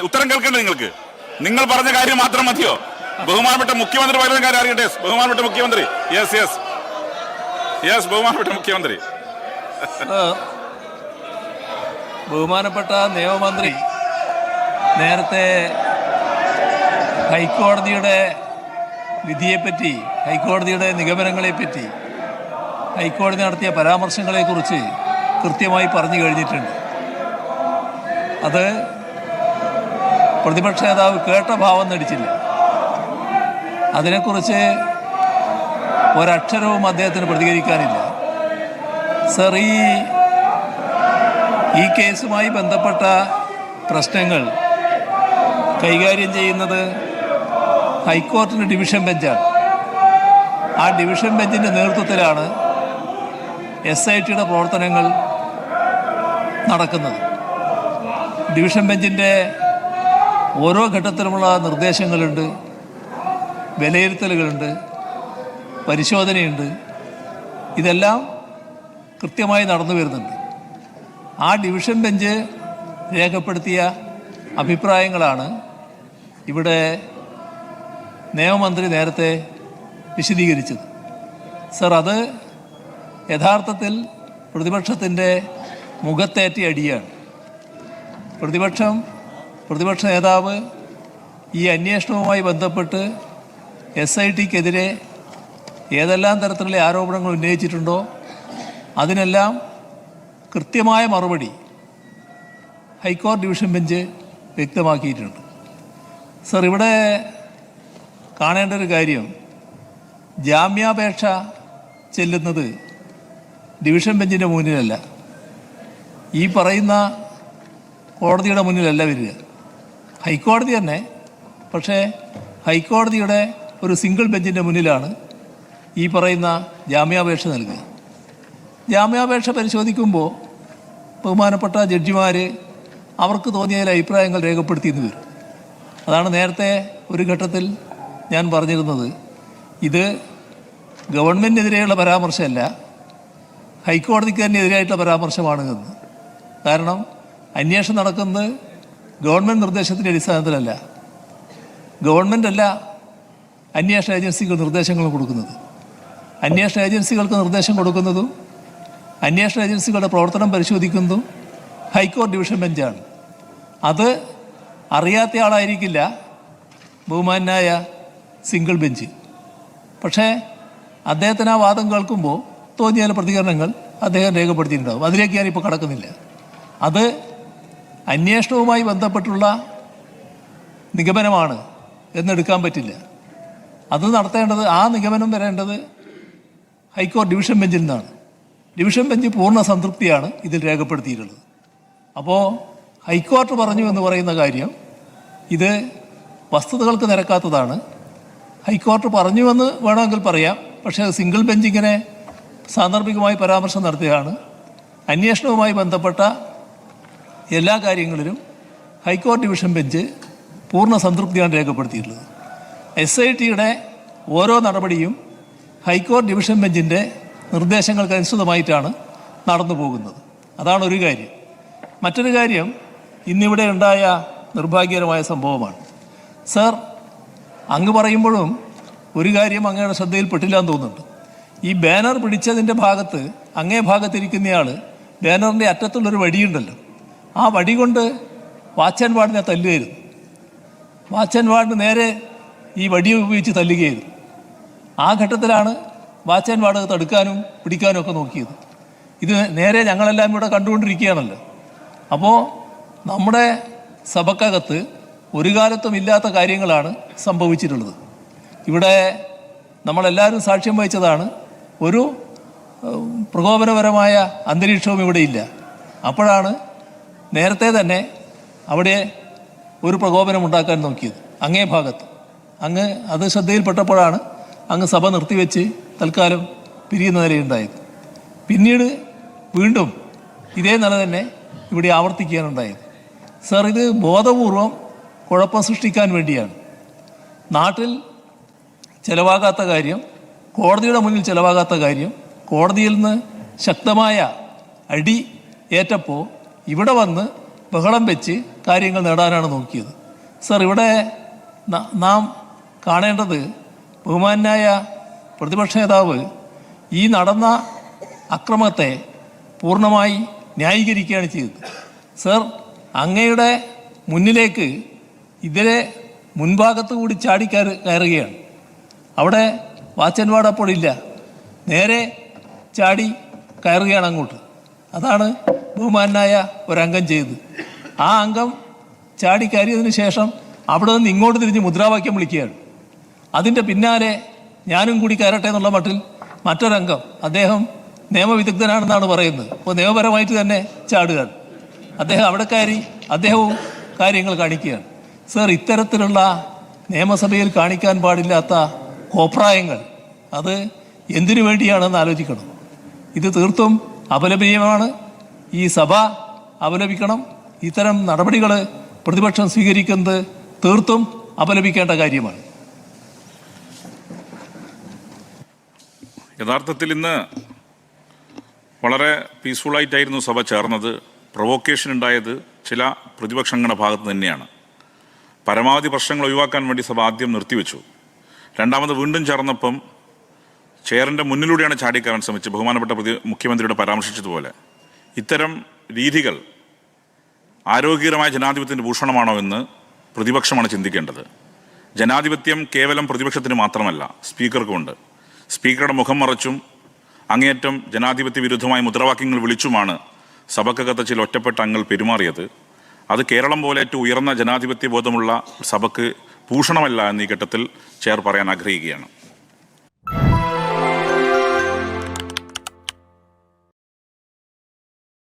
ഉത്തരം കേൾക്കേണ്ടത് നിങ്ങൾക്ക്. നിങ്ങൾ പറഞ്ഞ കാര്യം മാത്രം മതിയോ? ബഹുമാനപ്പെട്ട മുഖ്യമന്ത്രി പറയുന്ന കാര്യം അറിയട്ടെ. ബഹുമാനപ്പെട്ട മുഖ്യമന്ത്രി. ബഹുമാനപ്പെട്ട മുഖ്യമന്ത്രി. ബഹുമാനപ്പെട്ട നിയമമന്ത്രി നേരത്തെ ഹൈക്കോടതിയുടെ വിധിയെപ്പറ്റി, ഹൈക്കോടതിയുടെ നിഗമനങ്ങളെപ്പറ്റി, ഹൈക്കോടതി നടത്തിയ പരാമർശങ്ങളെക്കുറിച്ച് കൃത്യമായി പറഞ്ഞു കഴിഞ്ഞിട്ടുണ്ട്. അത് പ്രതിപക്ഷ നേതാവ് കേട്ട ഭാവം നടിച്ചില്ല. അതിനെക്കുറിച്ച് ഒരക്ഷരവും അദ്ദേഹത്തിന് പ്രതികരിക്കാനില്ല. സർ, ഈ കേസുമായി ബന്ധപ്പെട്ട പ്രശ്നങ്ങൾ കൈകാര്യം ചെയ്യുന്നത് ഹൈക്കോടതിയുടെ ഡിവിഷൻ ബെഞ്ചാണ്. ആ ഡിവിഷൻ ബെഞ്ചിൻ്റെ നേതൃത്വത്തിലാണ് SITയുടെ പ്രവർത്തനങ്ങൾ നടക്കുന്നത്. ഡിവിഷൻ ബെഞ്ചിൻ്റെ ഓരോ ഘട്ടത്തിലുമുള്ള നിർദ്ദേശങ്ങളുണ്ട്, വിലയിരുത്തലുകളുണ്ട്, പരിശോധനയുണ്ട്. ഇതെല്ലാം കൃത്യമായി നടന്നു വരുന്നുണ്ട്. ആ ഡിവിഷൻ ബെഞ്ച് രേഖപ്പെടുത്തിയ അഭിപ്രായങ്ങളാണ് ഇവിടെ നിയമമന്ത്രി നേരത്തെ വിശദീകരിച്ചത്. സർ, അത് യഥാർത്ഥത്തിൽ പ്രതിപക്ഷത്തിൻ്റെ മുഖത്തേറ്റ അടിയാണ്. പ്രതിപക്ഷ നേതാവ് ഈ അന്വേഷണവുമായി ബന്ധപ്പെട്ട് SITക്കെതിരെ ഏതെല്ലാം തരത്തിലുള്ള ആരോപണങ്ങൾ ഉന്നയിച്ചിട്ടുണ്ടോ അതിനെല്ലാം കൃത്യമായ മറുപടി ഹൈക്കോടതി ഡിവിഷൻ ബെഞ്ച് വ്യക്തമാക്കിയിട്ടുണ്ട്. സർ, ഇവിടെ കാണേണ്ട ഒരു കാര്യം, ജാമ്യാപേക്ഷ ചെല്ലുന്നത് ഡിവിഷൻ ബെഞ്ചിൻ്റെ മുന്നിലല്ല, ഈ പറയുന്ന കോടതിയുടെ മുന്നിലല്ല വരിക. ഹൈക്കോടതി തന്നെ, പക്ഷേ ഹൈക്കോടതിയുടെ ഒരു സിംഗിൾ ബെഞ്ചിൻ്റെ മുന്നിലാണ് ഈ പറയുന്ന ജാമ്യാപേക്ഷ നൽകുക. ജാമ്യാപേക്ഷ പരിശോധിക്കുമ്പോൾ ബഹുമാനപ്പെട്ട ജഡ്ജിമാർ അവർക്ക് തോന്നിയതിൽ അഭിപ്രായങ്ങൾ രേഖപ്പെടുത്തിയെന്ന് വരും. അതാണ് നേരത്തെ ഒരു ഘട്ടത്തിൽ ഞാൻ പറഞ്ഞിരുന്നത്, ഇത് ഗവൺമെൻറ്റിനെതിരെയുള്ള പരാമർശമല്ല, ഹൈക്കോടതിക്ക് തന്നെ എതിരായിട്ടുള്ള പരാമർശമാണ് എന്ന്. കാരണം അന്വേഷണം നടക്കുന്നത് ഗവൺമെൻറ് നിർദ്ദേശത്തിൻ്റെ അടിസ്ഥാനത്തിലല്ല. ഗവൺമെൻറ്റല്ല അന്വേഷണ ഏജൻസികൾ നിർദ്ദേശങ്ങൾ കൊടുക്കുന്നത്. അന്വേഷണ ഏജൻസികൾക്ക് നിർദ്ദേശം കൊടുക്കുന്നതും അന്വേഷണ ഏജൻസികളുടെ പ്രവർത്തനം പരിശോധിക്കുന്നതും ഹൈക്കോടതി ഡിവിഷൻ ബെഞ്ചാണ്. അത് അറിയാത്ത ആളായിരിക്കില്ല ബഹുമാനായ സിംഗിൾ ബെഞ്ച്. പക്ഷേ അദ്ദേഹത്തിന് ആ വാദം കേൾക്കുമ്പോൾ തോന്നിയ ചില പ്രതികരണങ്ങൾ അദ്ദേഹം രേഖപ്പെടുത്തിയിട്ടുണ്ടാകും. അതിലേക്ക് ഞാനിപ്പോൾ കടക്കുന്നില്ല. അത് അന്വേഷണവുമായി ബന്ധപ്പെട്ടുള്ള നിഗമനമാണ് എന്നെടുക്കാൻ പറ്റില്ല. അത് നടത്തേണ്ടത്, ആ നിഗമനം വരേണ്ടത് ഹൈക്കോടതി ഡിവിഷൻ ബെഞ്ചിൽ നിന്നാണ്. ഡിവിഷൻ ബെഞ്ച് പൂർണ്ണ സംതൃപ്തിയാണ് ഇതിൽ രേഖപ്പെടുത്തിയിട്ടുള്ളത്. അപ്പോൾ ഹൈക്കോടതി പറഞ്ഞു എന്ന് പറയുന്ന കാര്യം ഇത് വസ്തുതകൾക്ക് നിരക്കാത്തതാണ്. ഹൈക്കോടതി പറഞ്ഞുവെന്ന് വേണമെങ്കിൽ പറയാം, പക്ഷേ സിംഗിൾ ബെഞ്ച് ഇങ്ങനെ സാന്ദർഭികമായി പരാമർശം നടത്തുകയാണ്. അന്വേഷണവുമായി ബന്ധപ്പെട്ട എല്ലാ കാര്യങ്ങളിലും ഹൈക്കോടതി ഡിവിഷൻ ബെഞ്ച് പൂർണ്ണ സംതൃപ്തിയാണ് രേഖപ്പെടുത്തിയിട്ടുള്ളത്. SITയുടെ ഓരോ നടപടിയും ഹൈക്കോടതി ഡിവിഷൻ ബെഞ്ചിൻ്റെ നിർദ്ദേശങ്ങൾക്കനുസൃതമായിട്ടാണ് നടന്നു പോകുന്നത്. അതാണ് ഒരു കാര്യം. മറ്റൊരു കാര്യം, ഇന്നിവിടെ ഉണ്ടായ നിർഭാഗ്യകരമായ സംഭവമാണ്. സർ, അങ്ങ് പറയുമ്പോഴും ഒരു കാര്യം അങ്ങയുടെ ശ്രദ്ധയിൽപ്പെട്ടില്ല എന്ന് തോന്നുന്നുണ്ട്. ഈ ബാനർ പിടിച്ചതിൻ്റെ ഭാഗത്ത്, അങ്ങേ ഭാഗത്തിരിക്കുന്നയാൾ ബാനറിൻ്റെ അറ്റത്തുള്ളൊരു വടിയുണ്ടല്ലോ, ആ വടി കൊണ്ട് വാച്ച് ആൻഡ് വാർഡിനെ തല്ലുകയായിരുന്നു. വാച്ച് ആൻഡ് വാർഡ് നേരെ ഈ വടി ഉപയോഗിച്ച് തല്ലുകയായിരുന്നു. ആ ഘട്ടത്തിലാണ് വാച്ച് ആൻഡ് വാർഡ് തടുക്കാനും പിടിക്കാനും ഒക്കെ നോക്കിയത്. ഇത് നേരെ ഞങ്ങളെല്ലാം ഇവിടെ കണ്ടുകൊണ്ടിരിക്കുകയാണല്ലോ. അപ്പോൾ നമ്മുടെ സഭക്കകത്ത് ഒരു കാലത്തും ഇല്ലാത്ത കാര്യങ്ങളാണ് സംഭവിച്ചിട്ടുള്ളത്. ഇവിടെ നമ്മളെല്ലാവരും സാക്ഷ്യം വഹിച്ചതാണ്. ഒരു പ്രകോപനപരമായ അന്തരീക്ഷവും ഇവിടെയില്ല. അപ്പോഴാണ് നേരത്തെ തന്നെ അവിടെ ഒരു പ്രകോപനം ഉണ്ടാക്കാൻ നോക്കിയത് അങ്ങേ ഭാഗത്ത്. അങ്ങ് അത് ശ്രദ്ധയിൽപ്പെട്ടപ്പോഴാണ് അങ്ങ് സഭ നിർത്തിവെച്ച് തൽക്കാലം പിരിയുന്ന നിലയുണ്ടായത്. പിന്നീട് വീണ്ടും ഇതേ നില തന്നെ ഇവിടെ ആവർത്തിക്കാനുണ്ടായത്. സർ, ഇത് ബോധപൂർവം കുഴപ്പം സൃഷ്ടിക്കാൻ വേണ്ടിയാണ്. നാട്ടിൽ ചിലവാകാത്ത കാര്യം, കോടതിയുടെ മുന്നിൽ ചിലവാകാത്ത കാര്യം, കോടതിയിൽ നിന്ന് ശക്തമായ അടി ഏറ്റപ്പോൾ ഇവിടെ വന്ന് ബഹളം വെച്ച് കാര്യങ്ങൾ നേടാനാണ് നോക്കിയത്. സർ, ഇവിടെ നാം കാണേണ്ടത് ബഹുമാനായ പ്രതിപക്ഷ നേതാവ് ഈ നടന്ന അക്രമത്തെ പൂർണ്ണമായി ന്യായീകരിക്കുകയാണ് ചെയ്തത്. സർ, അങ്ങയുടെ മുന്നിലേക്ക് ഇതിലെ മുൻഭാഗത്ത് കൂടി ചാടി കയറുകയാണ്. അവിടെ വാച്ചൻവാട് അപ്പോഴില്ല, നേരെ ചാടി കയറുകയാണ് അങ്ങോട്ട്. അതാണ് ബഹുമാനായ ഒരംഗം ചെയ്തത്. ആ അംഗം ചാടി കയറിയതിന് ശേഷം അവിടെ നിന്ന് ഇങ്ങോട്ട് തിരിഞ്ഞ് മുദ്രാവാക്യം വിളിക്കുകയാണ്. അതിൻ്റെ പിന്നാലെ ഞാനും കൂടി കയറട്ടെ എന്നുള്ള മട്ടിൽ മറ്റൊരംഗം, അദ്ദേഹം നിയമവിദഗ്ധനാണെന്നാണ് പറയുന്നത്, അപ്പോൾ നിയമപരമായിട്ട് തന്നെ ചാടുകയാണ്. അദ്ദേഹം അവിടെ കയറി അദ്ദേഹവും കാര്യങ്ങൾ കാണിക്കുകയാണ്. സർ, ഇത്തരത്തിലുള്ള നിയമസഭയിൽ കാണിക്കാൻ പാടില്ലാത്ത കോപ്രായങ്ങൾ അത് എന്തിനു വേണ്ടിയാണെന്ന് ആലോചിക്കണം. ഇത് തീർത്തും അപലപനീയമാണ്. ഈ സഭ അപലപിക്കണം. ഇത്തരം നടപടികൾ പ്രതിപക്ഷം സ്വീകരിക്കുന്നത് തീർത്തും അപലപിക്കേണ്ട കാര്യമാണ്. യഥാർത്ഥത്തിൽ ഇന്ന് വളരെ പീസ്ഫുള്ളായിട്ടായിരുന്നു സഭ ചേർന്നത്. പ്രൊവോക്കേഷൻ ഉണ്ടായത് ചില പ്രതിപക്ഷങ്ങളുടെ ഭാഗത്ത് തന്നെയാണ്. പരമാവധി പ്രശ്നങ്ങൾ ഒഴിവാക്കാൻ വേണ്ടി സഭ ആദ്യം നിർത്തിവെച്ചു. രണ്ടാമത് വീണ്ടും ചേർന്നപ്പം ചെയറിൻ്റെ മുന്നിലൂടെയാണ് ചാടിക്കയറാൻ ശ്രമിച്ചത്. ബഹുമാനപ്പെട്ട മുഖ്യമന്ത്രിയുടെ പരാമർശിച്ചതുപോലെ ഇത്തരം രീതികൾ ആരോഗ്യകരമായ ജനാധിപത്യത്തിൻ്റെ ഭൂഷണമാണോ എന്ന് പ്രതിപക്ഷമാണ് ചിന്തിക്കേണ്ടത്. ജനാധിപത്യം കേവലം പ്രതിപക്ഷത്തിന് മാത്രമല്ല, സ്പീക്കർക്കുമുണ്ട്. സ്പീക്കറുടെ മുഖം മറച്ചും അങ്ങേയറ്റം ജനാധിപത്യ വിരുദ്ധമായ മുദ്രാവാക്യങ്ങൾ വിളിച്ചുമാണ് സഭക്കകത്ത് ചില ഒറ്റപ്പെട്ട അംഗങ്ങൾ പെരുമാറിയത്. അത് കേരളം പോലെ ഏറ്റവും ഉയർന്ന ജനാധിപത്യ ബോധമുള്ള സഭയ്ക്ക് ഭൂഷണമല്ല എന്നീ ഘട്ടത്തിൽ ചെയർ പറയാൻ ആഗ്രഹിക്കുകയാണ്.